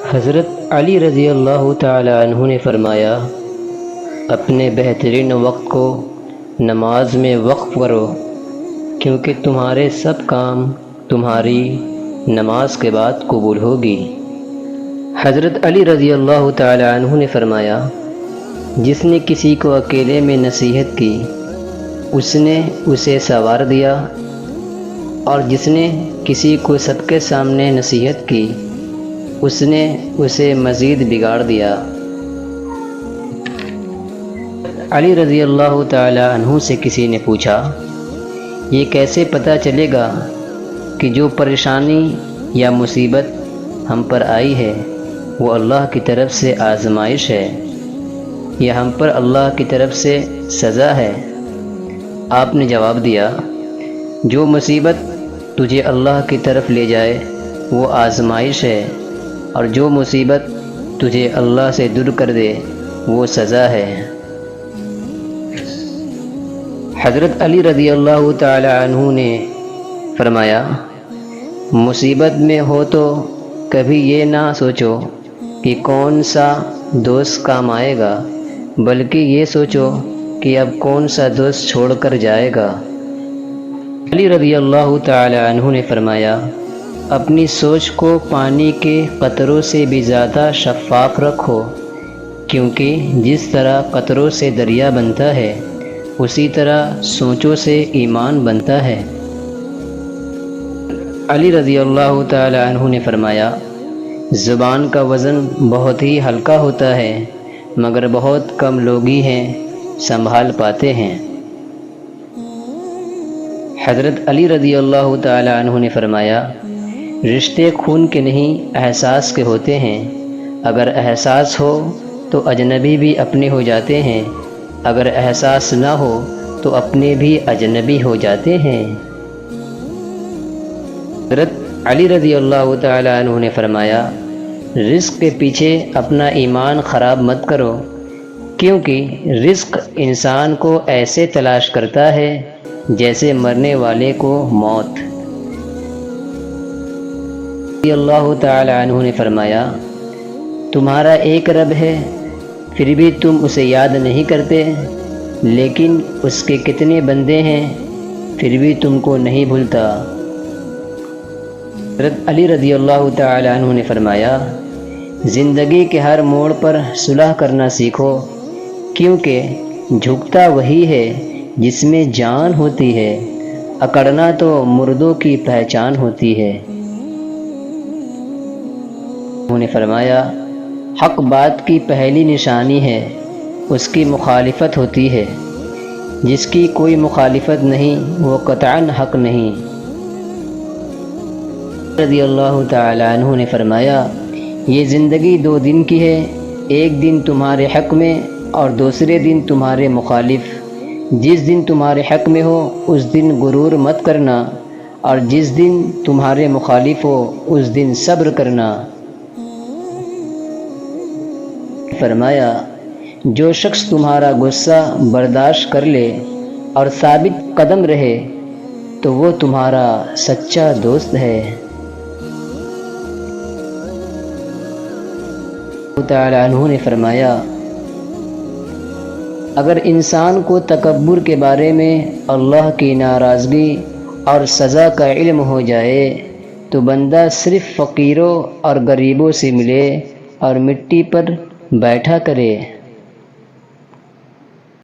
حضرت علی رضی اللہ تعالی عنہ نے فرمایا، اپنے بہترین وقت کو نماز میں وقف کرو، کیونکہ تمہارے سب کام تمہاری نماز کے بعد قبول ہوگی۔ حضرت علی رضی اللہ تعالی عنہ نے فرمایا، جس نے کسی کو اکیلے میں نصیحت کی اس نے اسے سنوار دیا، اور جس نے کسی کو سب کے سامنے نصیحت کی اس نے اسے مزید بگاڑ دیا۔ علی رضی اللہ تعالی عنہ سے کسی نے پوچھا، یہ کیسے پتہ چلے گا کہ جو پریشانی یا مصیبت ہم پر آئی ہے وہ اللہ کی طرف سے آزمائش ہے یا ہم پر اللہ کی طرف سے سزا ہے؟ آپ نے جواب دیا، جو مصیبت تجھے اللہ کی طرف لے جائے وہ آزمائش ہے، اور جو مصیبت تجھے اللہ سے دور کر دے وہ سزا ہے۔ حضرت علی رضی اللہ تعالی عنہ نے فرمایا، مصیبت میں ہو تو کبھی یہ نہ سوچو کہ کون سا دوست کام آئے گا، بلکہ یہ سوچو کہ اب کون سا دوست چھوڑ کر جائے گا۔ علی رضی اللہ تعالی عنہ نے فرمایا، اپنی سوچ کو پانی کے قطروں سے بھی زیادہ شفاف رکھو، کیونکہ جس طرح قطروں سے دریا بنتا ہے اسی طرح سوچوں سے ایمان بنتا ہے۔ علی رضی اللہ تعالی عنہ نے فرمایا، زبان کا وزن بہت ہی ہلکا ہوتا ہے، مگر بہت کم لوگ ہی ہیں سنبھال پاتے ہیں۔ حضرت علی رضی اللہ تعالی عنہ نے فرمایا، رشتے خون کے نہیں احساس کے ہوتے ہیں، اگر احساس ہو تو اجنبی بھی اپنے ہو جاتے ہیں، اگر احساس نہ ہو تو اپنے بھی اجنبی ہو جاتے ہیں۔ حضرت علی رضی اللہ تعالی عنہ نے فرمایا، رزق کے پیچھے اپنا ایمان خراب مت کرو، کیونکہ رزق انسان کو ایسے تلاش کرتا ہے جیسے مرنے والے کو موت۔ رضی اللہ تعالی عنہ نے فرمایا، تمہارا ایک رب ہے پھر بھی تم اسے یاد نہیں کرتے، لیکن اس کے کتنے بندے ہیں پھر بھی تم کو نہیں بھولتا۔ حضرت علی رضی اللہ تعالی عنہ نے فرمایا، زندگی کے ہر موڑ پر صلح کرنا سیکھو، کیونکہ جھکتا وہی ہے جس میں جان ہوتی ہے، اکڑنا تو مردوں کی پہچان ہوتی ہے۔ انہوں نے فرمایا، حق بات کی پہلی نشانی ہے، اس کی مخالفت ہوتی ہے، جس کی کوئی مخالفت نہیں وہ قطعاً حق نہیں۔ رضی اللہ تعالی عنہ نے فرمایا، یہ زندگی 2 دن کی ہے، ایک دن تمہارے حق میں اور دوسرے دن تمہارے مخالف۔ جس دن تمہارے حق میں ہو اس دن غرور مت کرنا، اور جس دن تمہارے مخالف ہو اس دن صبر کرنا۔ فرمایا، جو شخص تمہارا غصہ برداشت کر لے اور ثابت قدم رہے تو وہ تمہارا سچا دوست ہے۔ تعالی عنہ نے فرمایا، اگر انسان کو تکبر کے بارے میں اللہ کی ناراضگی اور سزا کا علم ہو جائے تو بندہ صرف فقیروں اور غریبوں سے ملے اور مٹی پر بیٹھا کرے۔